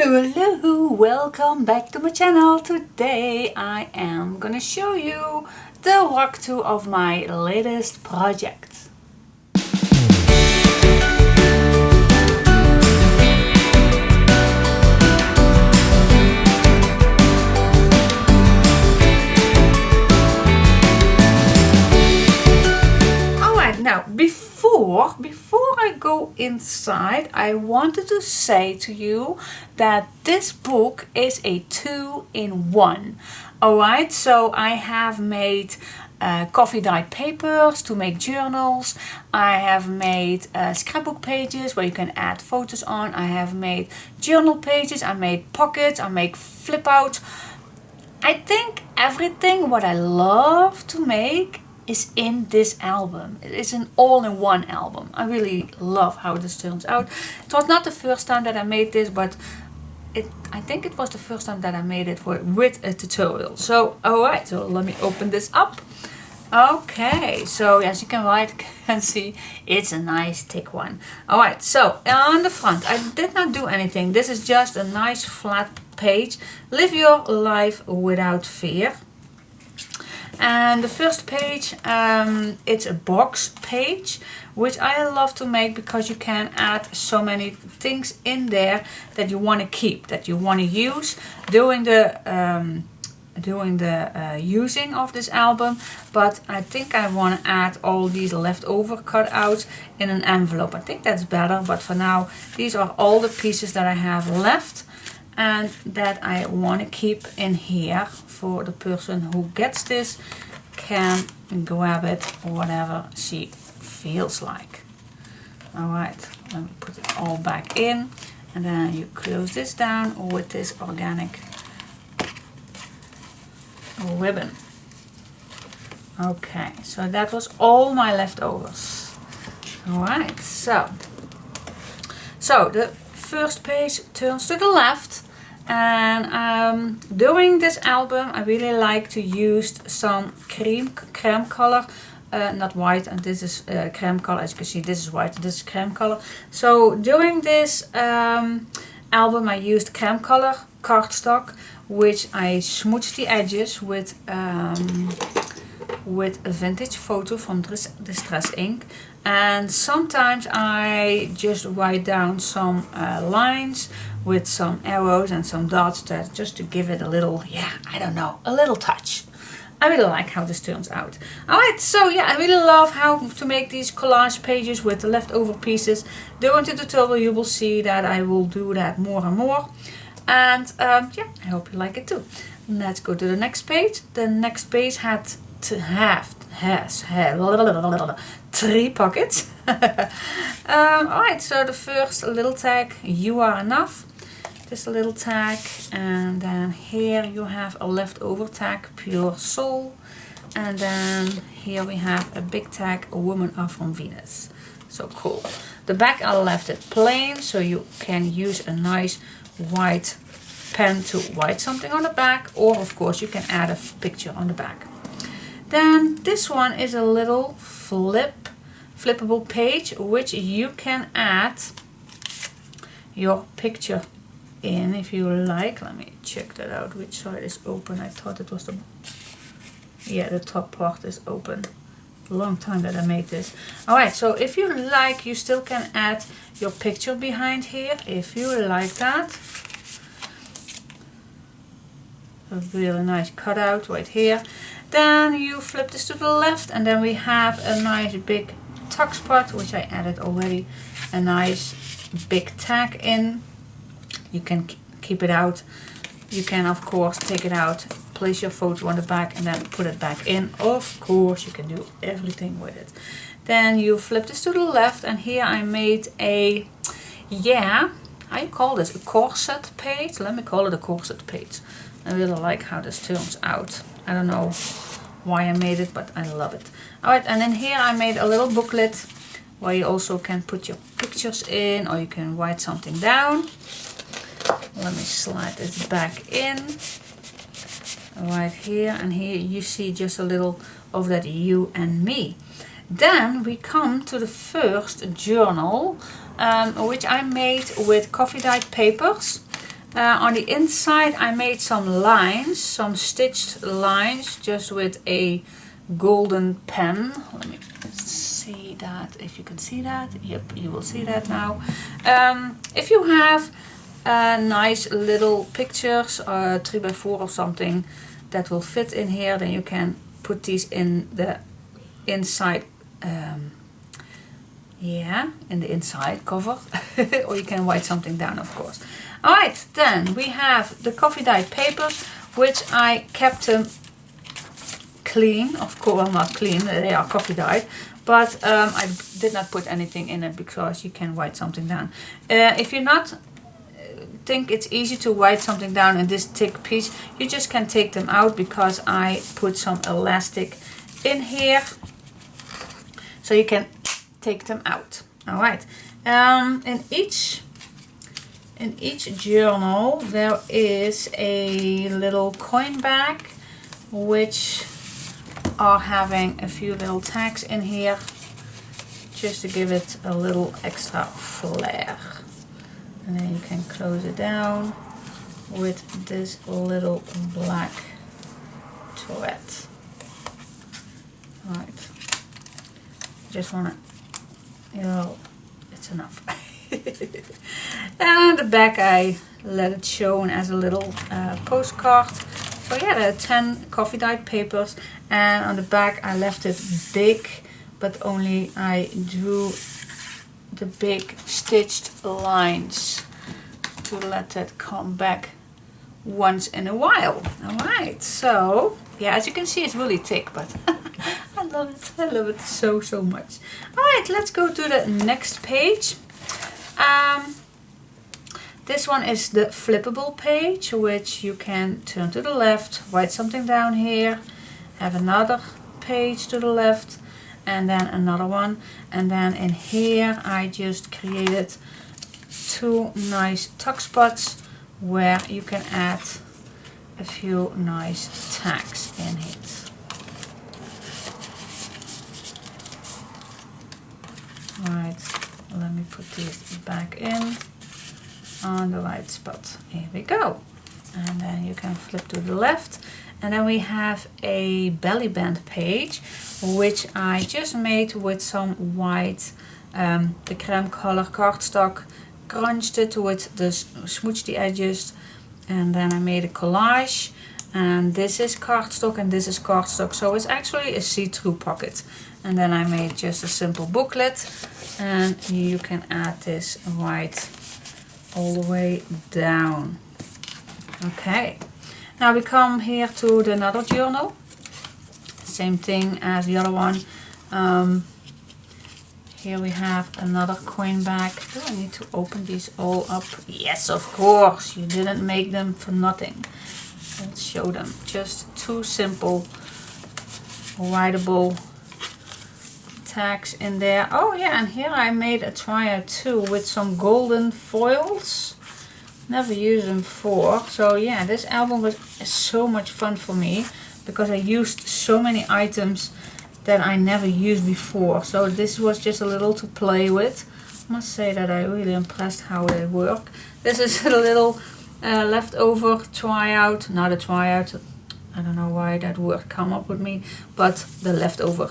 Hello, welcome back to my channel. Today I am gonna show you the walkthrough of my latest project. Alright, now before I go inside, I wanted to say to you that this book is a 2-in-1. Alright, so I have made coffee dyed papers to make journals. I have made scrapbook pages where you can add photos on. I have made journal pages. I made pockets. I make flip out. I think everything what I love to make is in this album. It is an all-in-one album. I really love how this turns out. It was not the first time that I made this, but I think it was the first time that I made it with a tutorial. So alright, so let me open this up. Okay, so as you can see, it's a nice thick one. Alright, so on the front, I did not do anything. This is just a nice flat page. Live your life without fear. And the first page, it's a box page, which I love to make because you can add so many things in there that you want to keep, that you want to use during the using of this album. But I think I want to add all these leftover cutouts in an envelope. I think that's better, but for now, these are all the pieces that I have left and that I want to keep in here for the person who gets this can grab it whatever she feels like. Alright, let me put it all back in and then you close this down with this organic ribbon. Okay, so that was all my leftovers. Alright, so the first page turns to the left. And during this album I really like to use some creme color, not white, and this is creme color. As you can see, this is white, this is creme color. So during this album I used creme color cardstock, which I smoothed the edges with a vintage photo from Distress Ink. And sometimes I just write down some lines with some arrows and some dots just to give it a little, I don't know, a little touch. I really like how this turns out. Alright, so I really love how to make these collage pages with the leftover pieces. During the tutorial you will see that I will do that more and more. And I hope you like it too. Let's go to the next page. The next page has 3 pockets. Alright, so the first little tag, you are enough. Just a little tag, and then here you have a leftover tag, pure soul, and then here we have a big tag, a woman are from Venus. So cool. The back I left it plain, so you can use a nice white pen to write something on the back, or of course you can add a picture on the back. Then this one is a little flippable page, which you can add your picture in if you like. Let me check that out, which side is open. I thought it was the top part is open. A long time that I made this. Alright, so if you like, you still can add your picture behind here if you like that. A really nice cutout right here. Then you flip this to the left and then we have a nice big tuck spot, which I added already a nice big tag in. You can keep it out. You can of course take it out, place your photo on the back and then put it back in. Of course you can do everything with it. Then you flip this to the left and here I made a, how you call this, a corset page? Let me call it a corset page. I really like how this turns out. I don't know why I made it, but I love it. Alright, and then here I made a little booklet where you also can put your pictures in or you can write something down. Let me slide this back in right here, and here you see just a little of that you and me. Then we come to the first journal, which I made with coffee dyed papers. On the inside I made some lines, some stitched lines, just with a golden pen. Let me see that, if you can see that. Yep, you will see that now. If you have nice little pictures, 3x4 or something, that will fit in here, then you can put these in the inside, in the inside cover. Or you can write something down, of course. Alright, then we have the coffee dyed papers, which I kept them clean. Of course, well, not clean, they are coffee dyed, but I did not put anything in it because you can write something down. If you not think it's easy to write something down in this thick piece, you just can take them out, because I put some elastic in here, so you can take them out. Alright, in each journal there is a little coin bag, which are having a few little tags in here, just to give it a little extra flair. And then you can close it down with this little black thread. Alright, just wanna, it's enough. And the back I let it shown as a little postcard. So yeah, there are 10 coffee dyed papers, and on the back I left it big, but only I drew the big stitched lines to let it come back once in a while. Alright, so yeah, as you can see, it's really thick, but I love it so much. Alright, let's go to the next page. This one is the flippable page, which you can turn to the left, write something down here, have another page to the left, and then another one. And then in here I just created 2 nice tuck spots where you can add a few nice tags in it. Right, let me put these back in on the right spot. Here we go. And then you can flip to the left, and then we have a belly band page, which I just made with some white, the creme color cardstock, crunched it with the smooched the edges, and then I made a collage. And this is cardstock and this is cardstock, so it's actually a see-through pocket. And then I made just a simple booklet, and you can add this right all the way down. Okay, now we come here to the another journal. Same thing as the other one. Here we have another coin bag. Do I need to open these all up? Yes, of course. You didn't make them for nothing. Let's show them. Just 2 simple writable tags in there. Oh yeah, and here I made a triad too with some golden foils. Never used them before. So yeah, this album was so much fun for me, because I used so many items that I never used before. So this was just a little to play with. I must say that I really impressed how they work. This is a little leftover tryout, not a tryout. I don't know why that word come up with me, but the leftover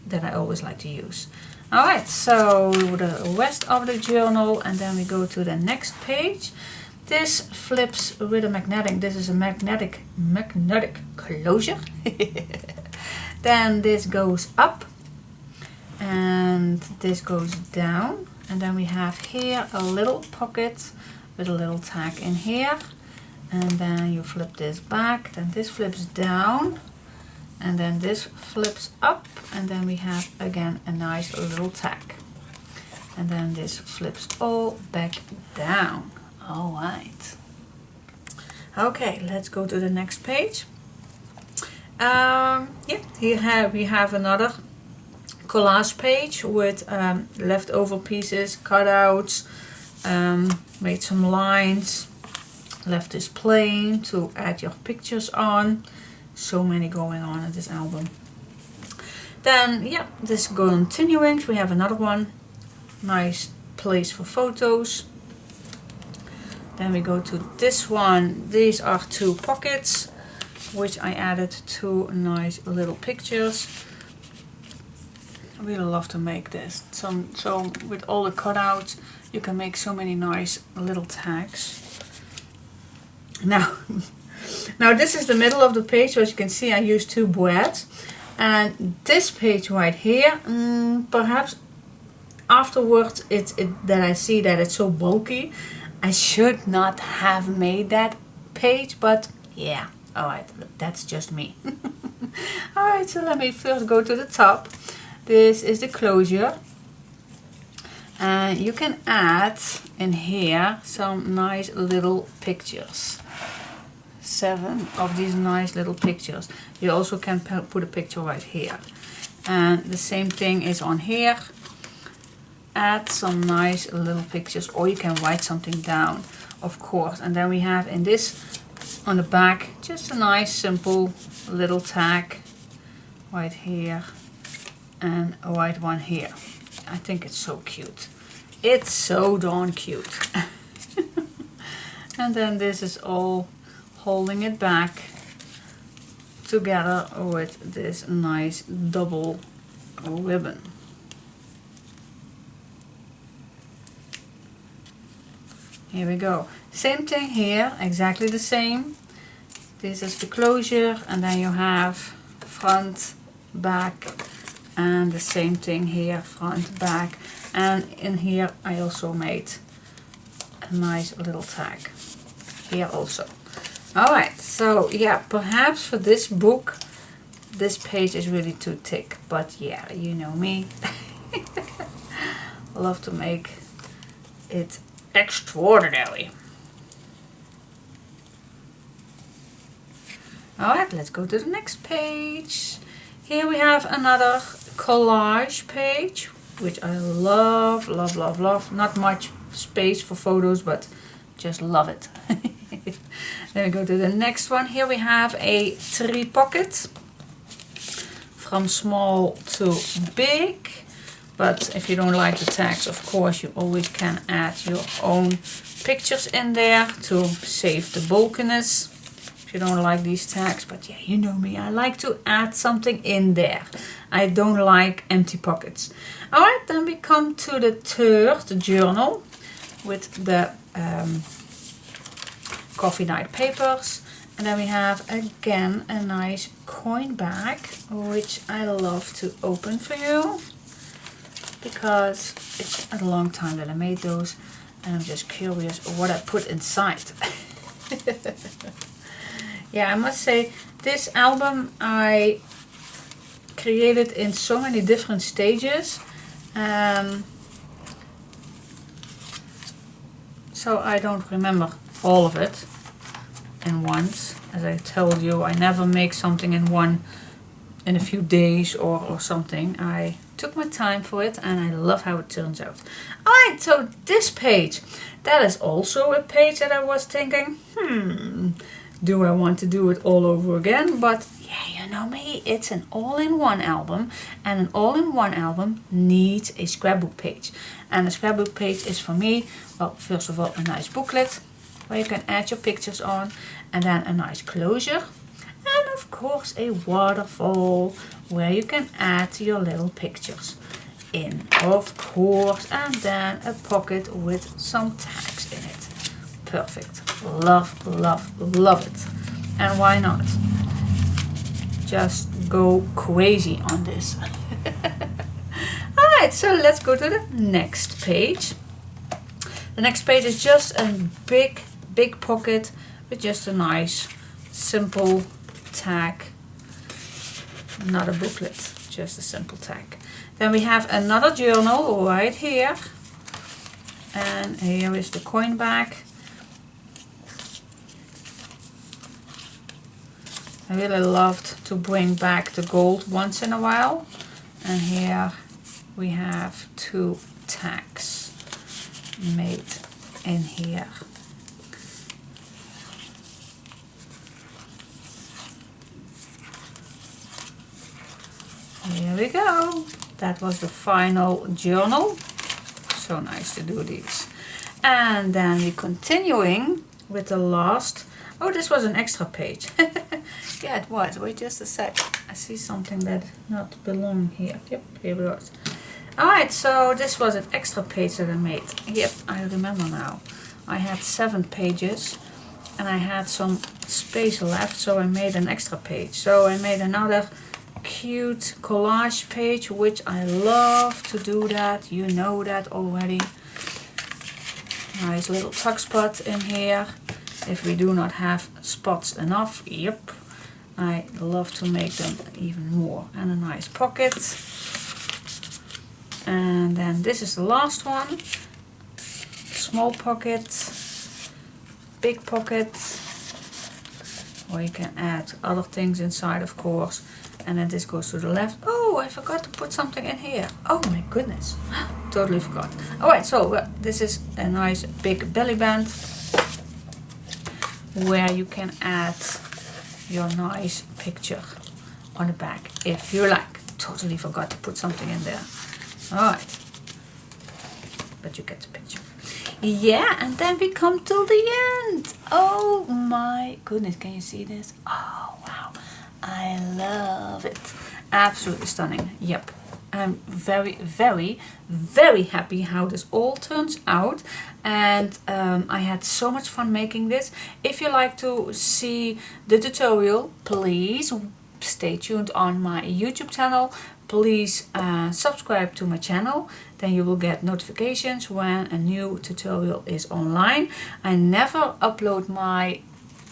that I always like to use. Alright, so the rest of the journal, and then we go to the next page. This flips with a magnetic. This is a magnetic closure. Then this goes up, and this goes down, and then we have here a little pocket with a little tag in here, and then you flip this back, then this flips down, and then this flips up, and then we have again a nice little tag, and then this flips all back down. All right. Okay, let's go to the next page. Yeah, here we have another collage page with leftover pieces, cutouts, made some lines, left this plain to add your pictures on. So many going on in this album. Then yeah, this continuing, we have another one. Nice place for photos. Then we go to this one. These are 2 pockets, which I added 2 nice little pictures. I really love to make this. So with all the cutouts, you can make so many nice little tags. Now, this is the middle of the page. As you can see, I used 2 boettes. And this page right here, perhaps afterwards that I see that it's so bulky. I should not have made that page, but yeah, alright, that's just me. Alright, so let me first go to the top. This is the closure. And you can add in here some nice little pictures. 7 of these nice little pictures. You also can put a picture right here. And the same thing is on here. Add some nice little pictures, or you can write something down, of course. And then we have in this, on the back, just a nice simple little tag right here and a white one here. I think it's so cute. It's so darn cute. And then this is all holding it back together with this nice double ribbon. Here we go. Same thing here, exactly the same. This is the closure, and then you have front, back, and the same thing here, front, back. And in here I also made a nice little tag. Here also. Alright, so yeah, perhaps for this book, this page is really too thick. But yeah, you know me. I love to make it extraordinary. Alright, let's go to the next page. Here we have another collage page, which I love, love, love, love. Not much space for photos, but just love it. Then we go to the next one. Here we have a 3 pocket from small to big. But if you don't like the tags, of course, you always can add your own pictures in there to save the bulkiness. If you don't like these tags, but yeah, you know me, I like to add something in there. I don't like empty pockets. Alright, then we come to the 3rd journal with the coffee dyed papers. And then we have again a nice coin bag, which I love to open for you, because it's a long time that I made those, and I'm just curious what I put inside. Yeah, I must say, this album I created in so many different stages. So I don't remember all of it in once. As I told you, I never make something in a few days or something. I took my time for it, and I love how it turns out. Alright, so this page, that is also a page that I was thinking, do I want to do it all over again? But yeah, you know me, it's an all-in-one album, and an all-in-one album needs a scrapbook page. And a scrapbook page is for me, well, first of all, a nice booklet where you can add your pictures on, and then a nice closure, and of course a waterfall where you can add your little pictures in, of course, and then a pocket with some tags in it. Perfect. Love, love, love it. And why not? Just go crazy on this. Alright, so let's go to the next page. The next page is just a big pocket with just a nice simple tag. Not a booklet, just a simple tag. Then we have another journal right here. And here is the coin bag. I really loved to bring back the gold once in a while. And here we have 2 tags made in here. Here we go. That was the final journal. So nice to do these. And then we're continuing with the last. Oh, this was an extra page. Yeah, it was. Wait just a sec. I see something that not belong here. Yep, here it was. Alright, so this was an extra page that I made. Yep, I remember now. I had 7 pages and I had some space left, so I made an extra page. So I made another cute collage page, which I love to do that. You know that already. Nice little tuck spot in here. If we do not have spots enough, yep, I love to make them even more. And a nice pocket. And then this is the last one. Small pocket, big pocket, where you can add other things inside, of course. And then this goes to the left. Oh, I forgot to put something in here. Oh my goodness, totally forgot. Alright, so this is a nice big belly band where you can add your nice picture on the back if you like. Totally forgot to put something in there. Alright, but you get the picture. Yeah, and then we come to the end. Oh my goodness, can you see this? Oh wow, I love it. Absolutely stunning. Yep, I'm very, very, very happy how this all turns out. And I had so much fun making this. If you like to see the tutorial, please stay tuned on my YouTube channel. Please subscribe to my channel, then you will get notifications when a new tutorial is online. I never upload my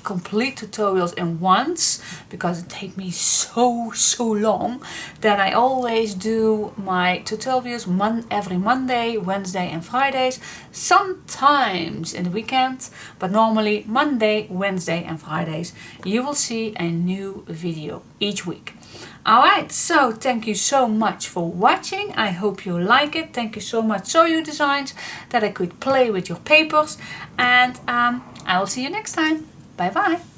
complete tutorials in once because it takes me so long that I always do my tutorials every Monday, Wednesday and Fridays, sometimes in the weekend, but normally Monday, Wednesday and Fridays you will see a new video each week. Alright, so thank you so much for watching. I hope you like it. Thank you so much, ZOJU Designs, that I could play with your papers. And I will see you next time. Bye bye.